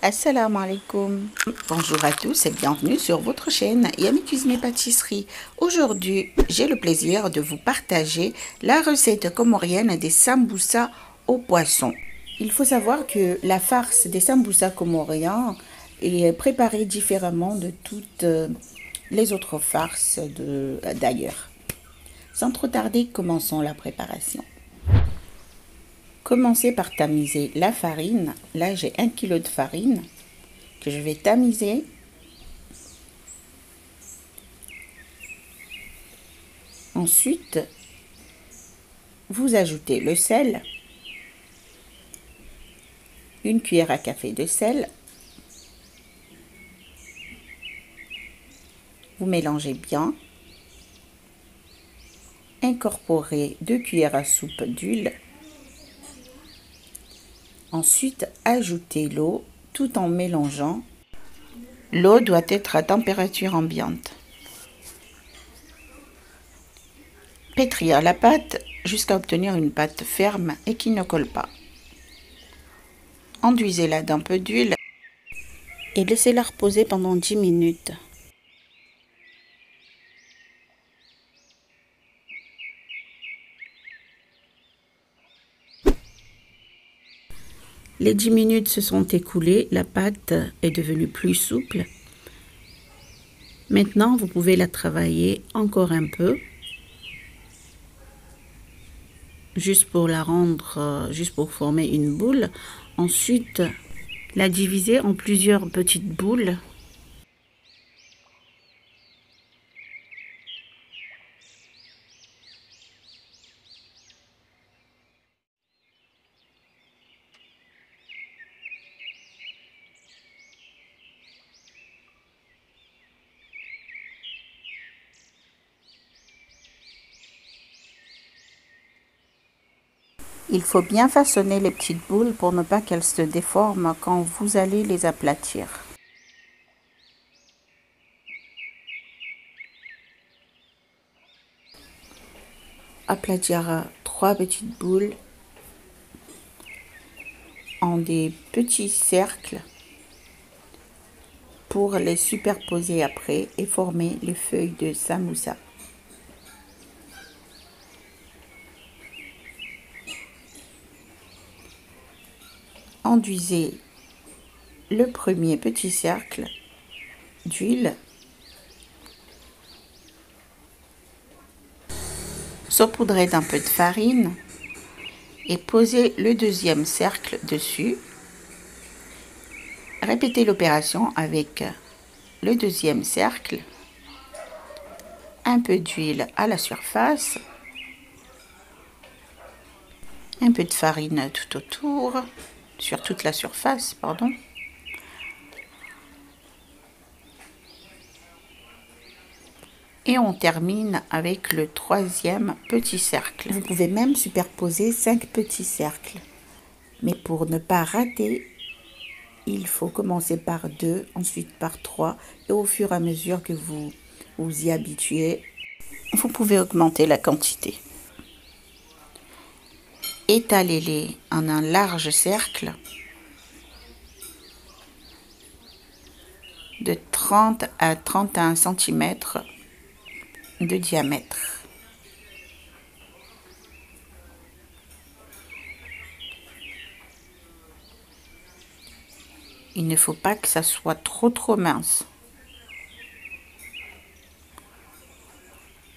Assalamu alaikum. Bonjour à tous et bienvenue sur votre chaîne Yami Cuisine et Pâtisserie. Aujourd'hui, j'ai le plaisir de vous partager la recette comorienne des samboussas au poisson. Il faut savoir que la farce des samboussas comoriens est préparée différemment de toutes les autres farces d'ailleurs. Sans trop tarder, commençons la préparation. Commencez par tamiser la farine. Là, j'ai 1 kg de farine que je vais tamiser. Ensuite, vous ajoutez le sel, 1 cuillère à café de sel. Vous mélangez bien. Incorporez 2 cuillères à soupe d'huile. Ensuite, ajoutez l'eau tout en mélangeant. L'eau doit être à température ambiante. Pétrir la pâte jusqu'à obtenir une pâte ferme et qui ne colle pas. Enduisez-la d'un peu d'huile et laissez-la reposer pendant 10 minutes. Les 10 minutes se sont écoulées, la pâte est devenue plus souple. Maintenant, vous pouvez la travailler encore un peu, juste pour la rendre, juste pour former une boule. Ensuite, la diviser en plusieurs petites boules. Il faut bien façonner les petites boules pour ne pas qu'elles se déforment quand vous allez les aplatir. Aplatir 3 petites boules en des petits cercles pour les superposer après et former les feuilles de samoussa. Enduisez le premier petit cercle d'huile. Saupoudrez d'un peu de farine et posez le deuxième cercle dessus. Répétez l'opération avec le deuxième cercle. Un peu d'huile à la surface. Un peu de farine tout autour, sur toute la surface, pardon. Et on termine avec le troisième petit cercle. Vous pouvez même superposer 5 petits cercles. Mais pour ne pas rater, il faut commencer par 2, ensuite par 3. Et au fur et à mesure que vous vous y habituez, vous pouvez augmenter la quantité. Étalez-les en un large cercle de 30 à 31 cm de diamètre. Il ne faut pas que ça soit trop mince.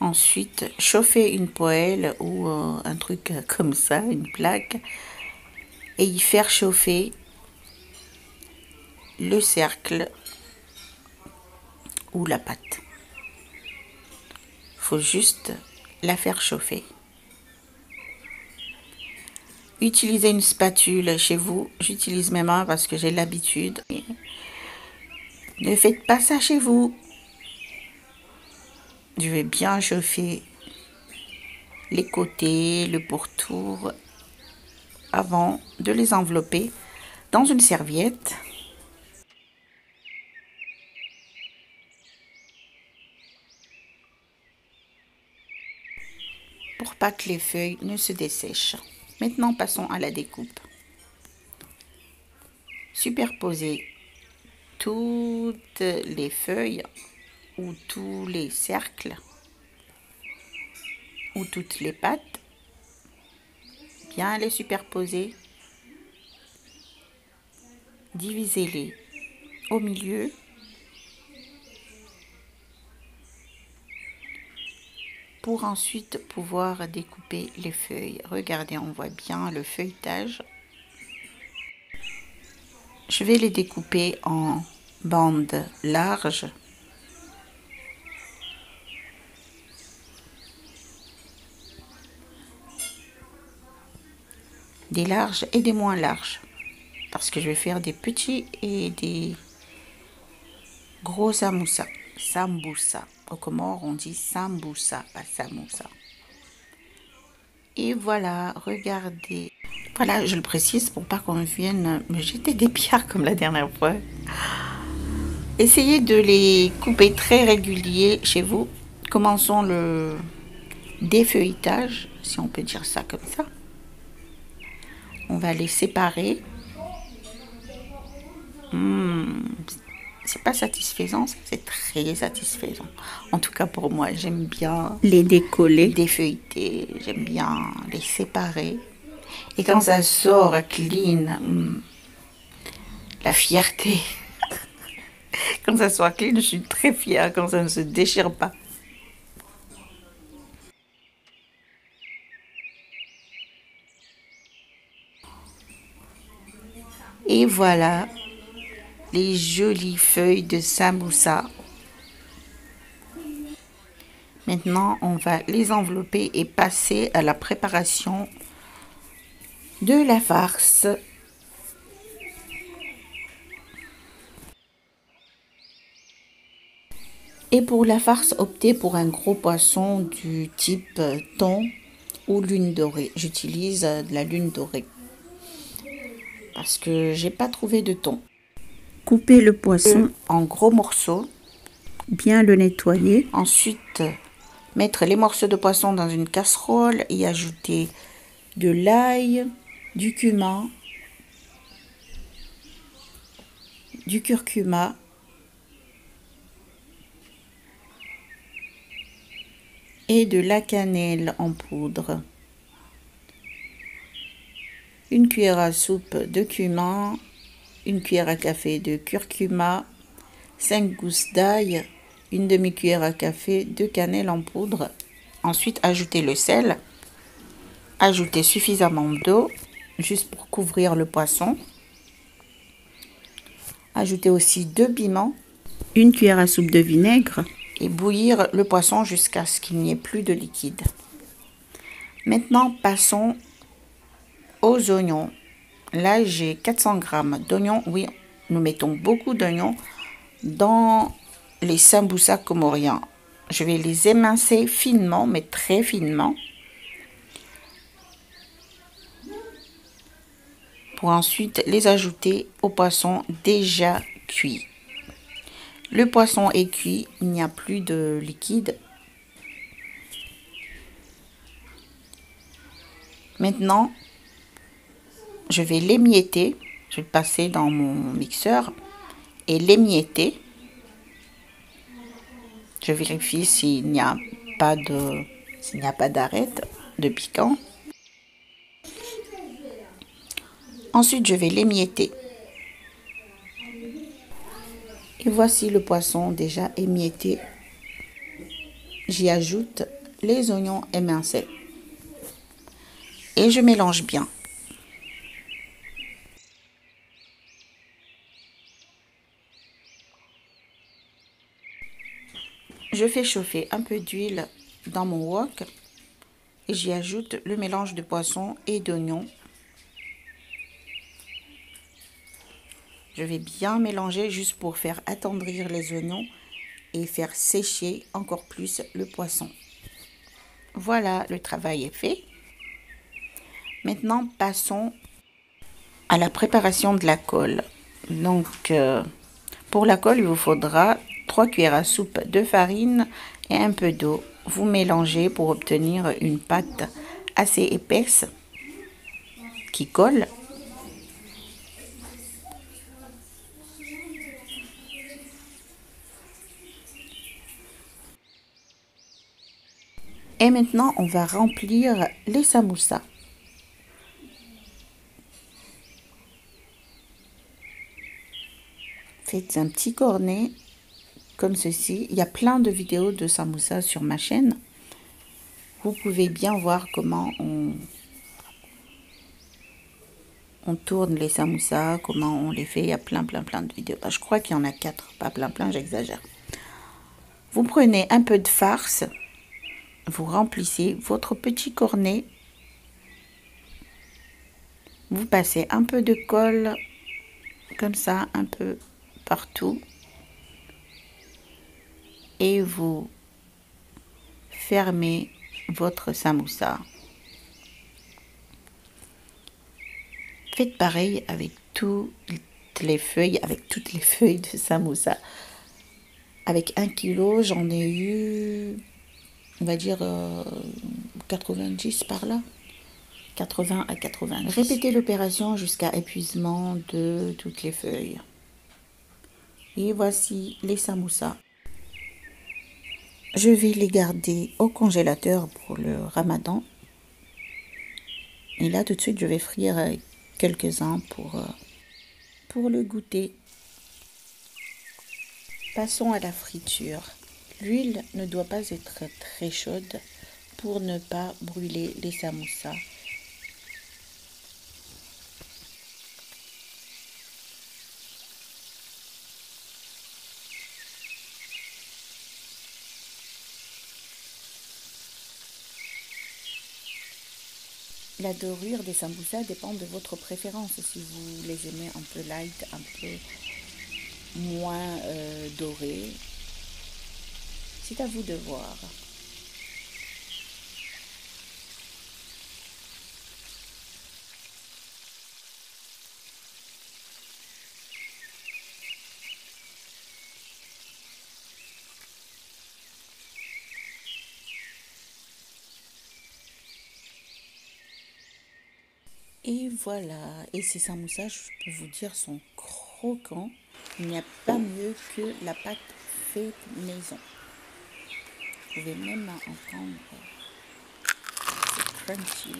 Ensuite, chauffez une poêle ou un truc comme ça, une plaque, et y faire chauffer le cercle ou la pâte. Il faut juste la faire chauffer. Utilisez une spatule chez vous. J'utilise mes mains parce que j'ai l'habitude. Ne faites pas ça chez vous. Je vais bien chauffer les côtés, le pourtour, avant de les envelopper dans une serviette. Pour pas que les feuilles ne se dessèchent. Maintenant, passons à la découpe. Superposez toutes les feuilles ou tous les cercles ou toutes les pattes, bien les superposer, divisez-les au milieu pour ensuite pouvoir découper les feuilles. Regardez, on voit bien le feuilletage. Je vais les découper en bandes larges. Des larges et des moins larges. Parce que je vais faire des petits et des gros samoussa. Sambusa. Au Comores, on dit sambusa, pas samoussa. Et voilà, regardez. Voilà, je le précise pour pas qu'on vienne me jeter des pierres comme la dernière fois. Essayez de les couper très réguliers chez vous. Commençons le défeuilletage, si on peut dire ça comme ça. On va les séparer. C'est pas satisfaisant, c'est très satisfaisant. En tout cas pour moi, j'aime bien les décoller, défeuilleter, j'aime bien les séparer. Et quand ça sort clean, la fierté. Quand ça sort clean, je suis très fière quand ça ne se déchire pas. Et voilà les jolies feuilles de samoussa. Maintenant, on va les envelopper et passer à la préparation de la farce. Et pour la farce, optez pour un gros poisson du type thon ou lune dorée. J'utilise de la lune dorée parce que j'ai pas trouvé de thon. Coupez le poisson en gros morceaux, bien le nettoyer. Ensuite, mettre les morceaux de poisson dans une casserole et ajouter de l'ail, du cumin, du curcuma, et de la cannelle en poudre. Une cuillère à soupe de cumin, une cuillère à café de curcuma, 5 gousses d'ail, une demi-cuillère à café de cannelle en poudre. Ensuite, ajoutez le sel. Ajoutez suffisamment d'eau, juste pour couvrir le poisson. Ajoutez aussi 2 piments, une cuillère à soupe de vinaigre et bouillir le poisson jusqu'à ce qu'il n'y ait plus de liquide. Maintenant, passons aux oignons. Là, j'ai 400 g d'oignons. Oui, nous mettons beaucoup d'oignons dans les sambusa comoriens. Je vais les émincer finement, mais très finement, pour ensuite les ajouter au poisson déjà cuit. Le poisson est cuit, il n'y a plus de liquide. Maintenant, je vais l'émietter. Je vais le passer dans mon mixeur et l'émietter. Je vérifie s'il n'y a pas d'arête de piquant. Ensuite, je vais l'émietter. Et voici le poisson déjà émietté. J'y ajoute les oignons émincés. Et je mélange bien. Je fais chauffer un peu d'huile dans mon wok et j'y ajoute le mélange de poisson et d'oignons. Je vais bien mélanger juste pour faire attendrir les oignons et faire sécher encore plus le poisson. Voilà, le travail est fait. Maintenant, passons à la préparation de la colle. Donc, pour la colle, il vous faudra 3 cuillères à soupe de farine et un peu d'eau. Vous mélangez pour obtenir une pâte assez épaisse qui colle. Et maintenant, on va remplir les samoussas. Faites un petit cornet comme ceci. Il y a plein de vidéos de samoussas sur ma chaîne. Vous pouvez bien voir comment on tourne les samoussas, comment on les fait. Il y a plein de vidéos. Je crois qu'il y en a 4, pas plein, j'exagère. Vous prenez un peu de farce, vous remplissez votre petit cornet, vous passez un peu de colle, comme ça, un peu partout, et vous fermez votre samoussa. Faites pareil avec toutes les feuilles de samoussa. Avec 1 kg, j'en ai eu, on va dire, 90 par là. 80 à 90. Répétez l'opération jusqu'à épuisement de toutes les feuilles. Et voici les samoussas. Je vais les garder au congélateur pour le ramadan. Et là, tout de suite, je vais frire quelques-uns pour le goûter. Passons à la friture. L'huile ne doit pas être très chaude pour ne pas brûler les samoussas. La dorure des samoussas dépend de votre préférence. Si vous les aimez un peu light, un peu moins dorés, c'est à vous de voir. Et voilà, et ces samoussas, je peux vous dire, sont croquants. Il n'y a pas mieux que la pâte faite maison. Vous pouvez même entendre, c'est crunchy.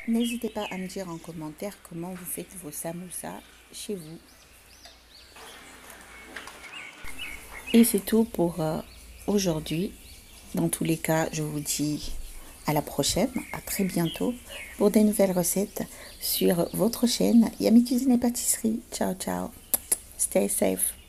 N'hésitez pas à me dire en commentaire comment vous faites vos samoussas chez vous. Et c'est tout pour aujourd'hui. Dans tous les cas, je vous dis à la prochaine, à très bientôt pour des nouvelles recettes sur votre chaîne Yummy Cuisine et Pâtisserie. Ciao, ciao. Stay safe.